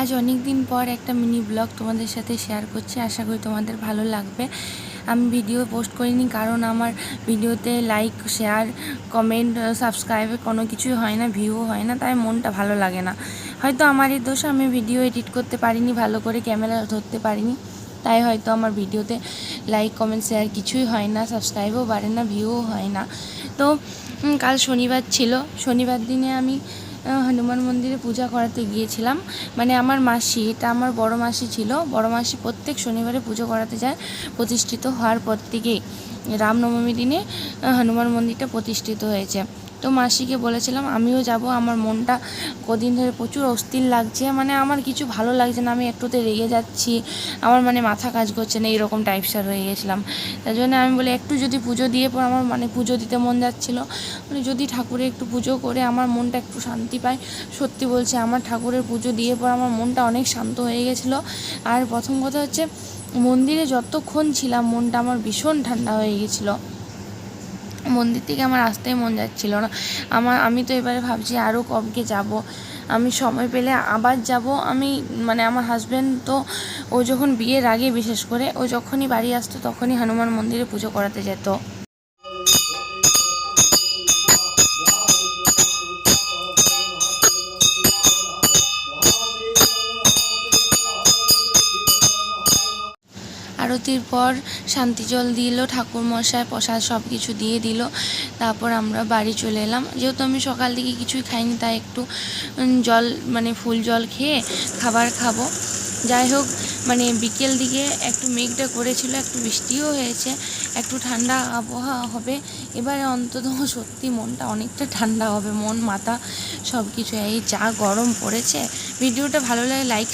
আজ অনেক দিন পর একটা মিনি ব্লগ তোমাদের সাথে শেয়ার করছি, আশা করি তোমাদের ভালো লাগবে। আমি ভিডিও পোস্ট করিনি কারণ আমার ভিডিওতে লাইক, শেয়ার, কমেন্ট, সাবস্ক্রাইবে কোনো কিছুই হয় না, ভিউও হয় না, তাই মনটা ভালো লাগে না। হয়তো আমারই দোষ, আমি ভিডিও এডিট করতে পারিনি, ভালো করে ক্যামেরা ধরতে পারিনি, তাই হয়তো আমার ভিডিওতে লাইক, কমেন্ট, শেয়ার কিছুই হয় না, সাবস্ক্রাইবও বাড়ে না, ভিউও হয় না। তো কাল শনিবার ছিল, শনিবার দিনে আমি হনুমান মন্দিরে পূজা করাতে গিয়েছিলাম। মানে আমার মাসি, এটা আমার বড় মাসি ছিল, বড় মাসি প্রত্যেক শনিবারে পুজো করাতে যায়। প্রতিষ্ঠিত হওয়ার পর থেকেই রামনবমী দিনে হনুমান মন্দিরটা প্রতিষ্ঠিত হয়েছে। তো মাসিকে বলেছিলাম আমিও যাব, আমার মনটা কদিন ধরে প্রচুর অস্থির লাগছে, মানে আমার কিছু ভালো লাগছে না, আমি একটুতে রেগে যাচ্ছি, আমার মানে মাথা কাজ করছে না, এইরকম টাইপসার হয়ে গেছিলাম। তাই জন্য আমি বলি একটু যদি পুজো দিয়ে পর আমার মানে পুজো দিতে মন যাচ্ছিলো, মানে যদি ঠাকুরে একটু পুজো করে আমার মনটা একটু শান্তি পায়। সত্যি বলছি, আমার ঠাকুরের পুজো দিয়ে পর আমার মনটা অনেক শান্ত হয়ে গেছিলো। আর প্রথম কথা হচ্ছে, মন্দিরে যতক্ষণ ছিলাম মনটা আমার ভীষণ ঠান্ডা হয়ে গেছিলো, মন্দির থেকে আমার আসতেই মন যাচ্ছিল না। আমি তো এবারে ভাবছি আরও কবে যাব, আমি সময় পেলে আবার যাব। আমি মানে আমার হাজব্যান্ড তো, ও যখন বিয়ের আগে বিশেষ করে ও যখনই বাড়ি আসতো তখনই হনুমান মন্দিরে পুজো করাতে যেত। আরতির পর শান্তি জল দিল ঠাকুরমশাই, প্রসাদ সব কিছু দিয়ে দিল। তারপর আমরা বাড়ি চলে এলাম। যেহেতু আমি সকাল থেকে কিছুই খাইনি, তাই একটু জল মানে ফুল জল খেয়ে খাবার খাবো। যাই হোক, মানে বিকেল দিকে একটু মেঘটা করেছিল, একটু বৃষ্টিও হয়েছে, একটু ঠান্ডা আবহাওয়া হবে এবারে অন্তত। সত্যি মনটা অনেকটা ঠান্ডা হবে, মন মাথা সব কিছু। এই যা গরম পড়েছে। ভিডিওটা ভালো লাগে লাইক